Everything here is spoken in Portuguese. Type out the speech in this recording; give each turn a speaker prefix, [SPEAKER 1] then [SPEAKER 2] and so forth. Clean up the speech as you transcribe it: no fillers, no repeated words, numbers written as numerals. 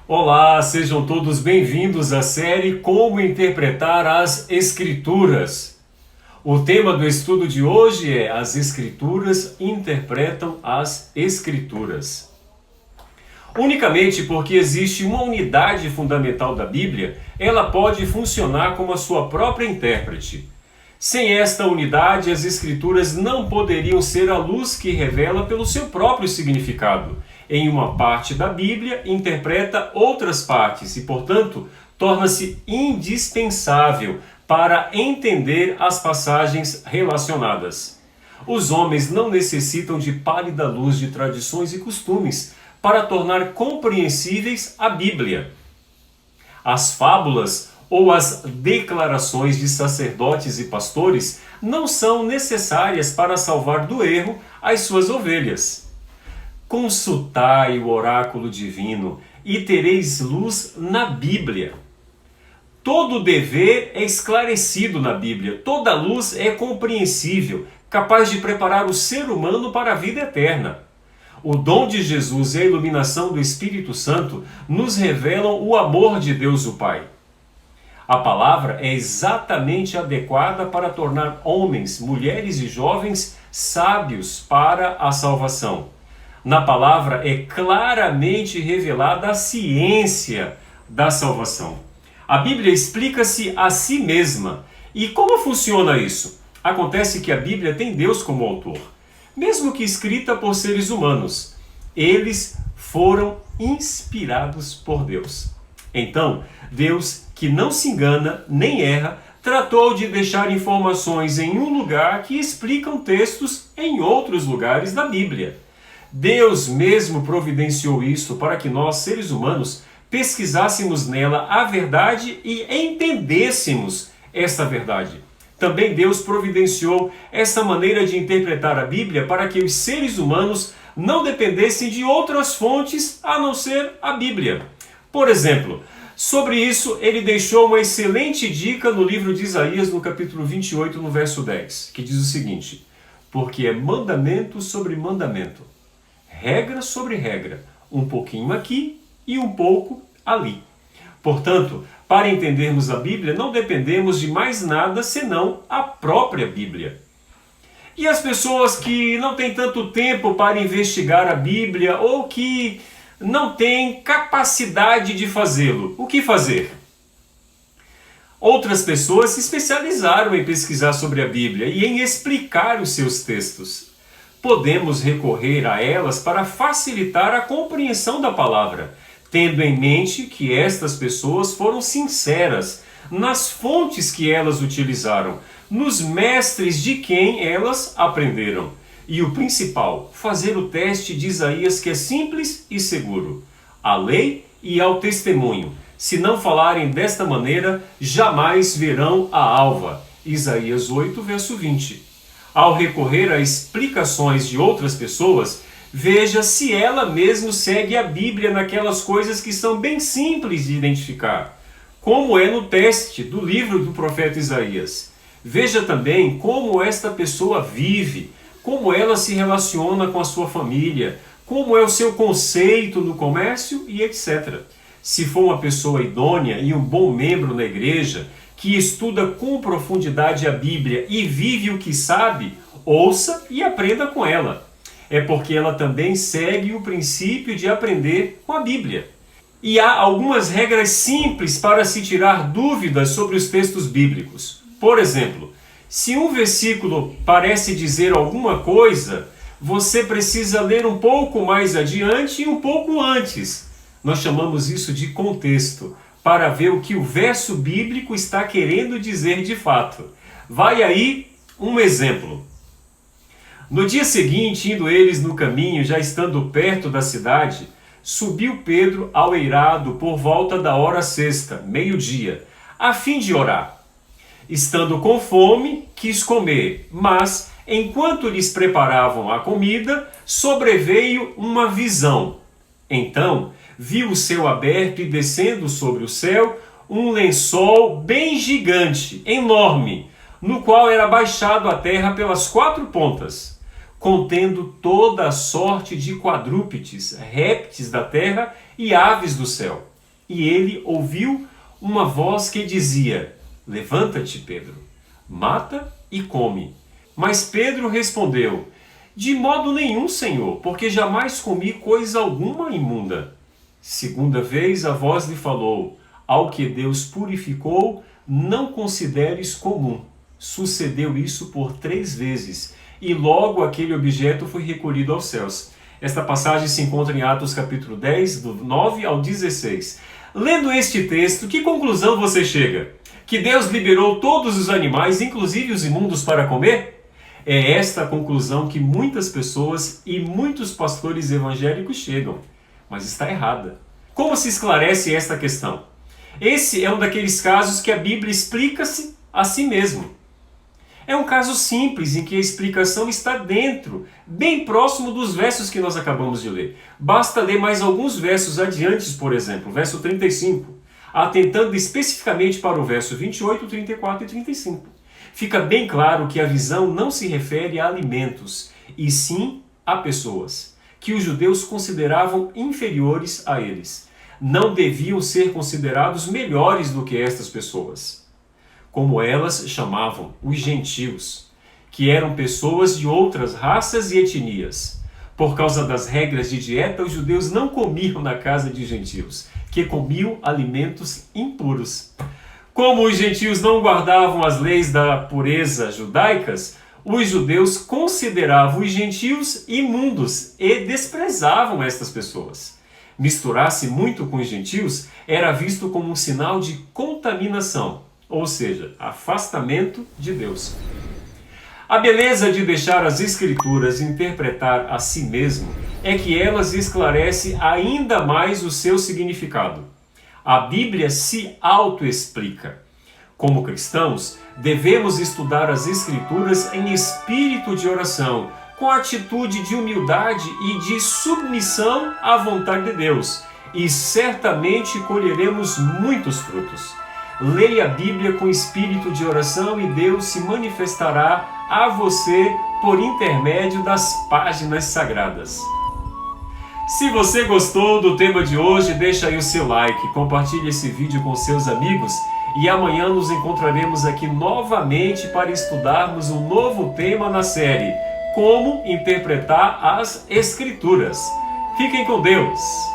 [SPEAKER 1] Olá, sejam todos bem-vindos à série Como Interpretar as Escrituras. O tema do estudo de hoje é As Escrituras interpretam as Escrituras. Unicamente porque existe uma unidade fundamental da Bíblia, ela pode funcionar como a sua própria intérprete. Sem esta unidade, as Escrituras não poderiam ser a luz que revela pelo seu próprio significado. Em uma parte da Bíblia, interpreta outras partes e, portanto, torna-se indispensável para entender as passagens relacionadas. Os homens não necessitam de pálida luz de tradições e costumes para tornar compreensíveis a Bíblia. As fábulas ou as declarações de sacerdotes e pastores não são necessárias para salvar do erro as suas ovelhas. Consultai o oráculo divino e tereis luz na Bíblia. Todo dever é esclarecido na Bíblia, toda luz é compreensível, capaz de preparar o ser humano para a vida eterna. O dom de Jesus e a iluminação do Espírito Santo nos revelam o amor de Deus o Pai. A palavra é exatamente adequada para tornar homens, mulheres e jovens sábios para a salvação. Na palavra é claramente revelada a ciência da salvação. A Bíblia explica-se a si mesma. E como funciona isso? Acontece que a Bíblia tem Deus como autor, mesmo que escrita por seres humanos. Eles foram inspirados por Deus. Então, Deus, que não se engana nem erra, tratou de deixar informações em um lugar que explicam textos em outros lugares da Bíblia. Deus mesmo providenciou isso para que nós, seres humanos, pesquisássemos nela a verdade e entendêssemos esta verdade. Também Deus providenciou essa maneira de interpretar a Bíblia para que os seres humanos não dependessem de outras fontes a não ser a Bíblia. Por exemplo, sobre isso ele deixou uma excelente dica no livro de Isaías, no capítulo 28, no verso 10, que diz o seguinte: porque é mandamento sobre mandamento, regra sobre regra, um pouquinho aqui e um pouco ali. Portanto, para entendermos a Bíblia, não dependemos de mais nada senão a própria Bíblia. E as pessoas que não têm tanto tempo para investigar a Bíblia ou que não têm capacidade de fazê-lo, o que fazer? Outras pessoas se especializaram em pesquisar sobre a Bíblia e em explicar os seus textos. Podemos recorrer a elas para facilitar a compreensão da palavra, tendo em mente que estas pessoas foram sinceras nas fontes que elas utilizaram, nos mestres de quem elas aprenderam. E o principal, fazer o teste de Isaías, que é simples e seguro: à lei e ao testemunho. Se não falarem desta maneira, jamais verão a alva. Isaías 8, verso 20. Ao recorrer a explicações de outras pessoas, veja se ela mesma segue a Bíblia naquelas coisas que são bem simples de identificar, como é no teste do livro do profeta Isaías. Veja também como esta pessoa vive, como ela se relaciona com a sua família, como é o seu conceito no comércio e etc. Se for uma pessoa idônea e um bom membro na igreja, que estuda com profundidade a Bíblia e vive o que sabe, ouça e aprenda com ela. É porque ela também segue o princípio de aprender com a Bíblia. E há algumas regras simples para se tirar dúvidas sobre os textos bíblicos. Por exemplo, se um versículo parece dizer alguma coisa, você precisa ler um pouco mais adiante e um pouco antes. Nós chamamos isso de contexto, para ver o que o verso bíblico está querendo dizer de fato. Vai aí um exemplo. No dia seguinte, indo eles no caminho, já estando perto da cidade, subiu Pedro ao eirado por volta da hora sexta, meio-dia, a fim de orar. Estando com fome, quis comer, mas, enquanto lhes preparavam a comida, sobreveio uma visão. Então, viu o céu aberto e descendo sobre o céu um lençol bem gigante, enorme, no qual era baixado a terra pelas 4 pontas, contendo toda a sorte de quadrúpedes, répteis da terra e aves do céu. E ele ouviu uma voz que dizia: levanta-te, Pedro, mata e come. Mas Pedro respondeu: de modo nenhum, Senhor, porque jamais comi coisa alguma imunda. Segunda vez a voz lhe falou: ao que Deus purificou, não consideres comum. Sucedeu isso por 3 vezes, e logo aquele objeto foi recolhido aos céus. Esta passagem se encontra em Atos capítulo 10, do 9 ao 16. Lendo este texto, que conclusão você chega? Que Deus liberou todos os animais, inclusive os imundos, para comer? É esta a conclusão que muitas pessoas e muitos pastores evangélicos chegam, mas está errada. Como se esclarece esta questão? Esse é um daqueles casos que a Bíblia explica-se a si mesmo. É um caso simples em que a explicação está dentro, bem próximo dos versos que nós acabamos de ler. Basta ler mais alguns versos adiante, por exemplo, verso 35, atentando especificamente para o verso 28, 34 e 35. Fica bem claro que a visão não se refere a alimentos, e sim a pessoas, que os judeus consideravam inferiores a eles. Não deviam ser considerados melhores do que estas pessoas, como elas chamavam, os gentios, que eram pessoas de outras raças e etnias. Por causa das regras de dieta, os judeus não comiam na casa de gentios, que comiam alimentos impuros. Como os gentios não guardavam as leis da pureza judaicas, os judeus consideravam os gentios imundos e desprezavam estas pessoas. Misturar-se muito com os gentios era visto como um sinal de contaminação, ou seja, afastamento de Deus. A beleza de deixar as Escrituras interpretar a si mesmo é que elas esclarecem ainda mais o seu significado. A Bíblia se autoexplica. Como cristãos, devemos estudar as Escrituras em espírito de oração, com atitude de humildade e de submissão à vontade de Deus, e certamente colheremos muitos frutos. Leia a Bíblia com espírito de oração e Deus se manifestará a você por intermédio das páginas sagradas. Se você gostou do tema de hoje, deixa aí o seu like, compartilhe esse vídeo com seus amigos e amanhã nos encontraremos aqui novamente para estudarmos um novo tema na série Como Interpretar as Escrituras. Fiquem com Deus!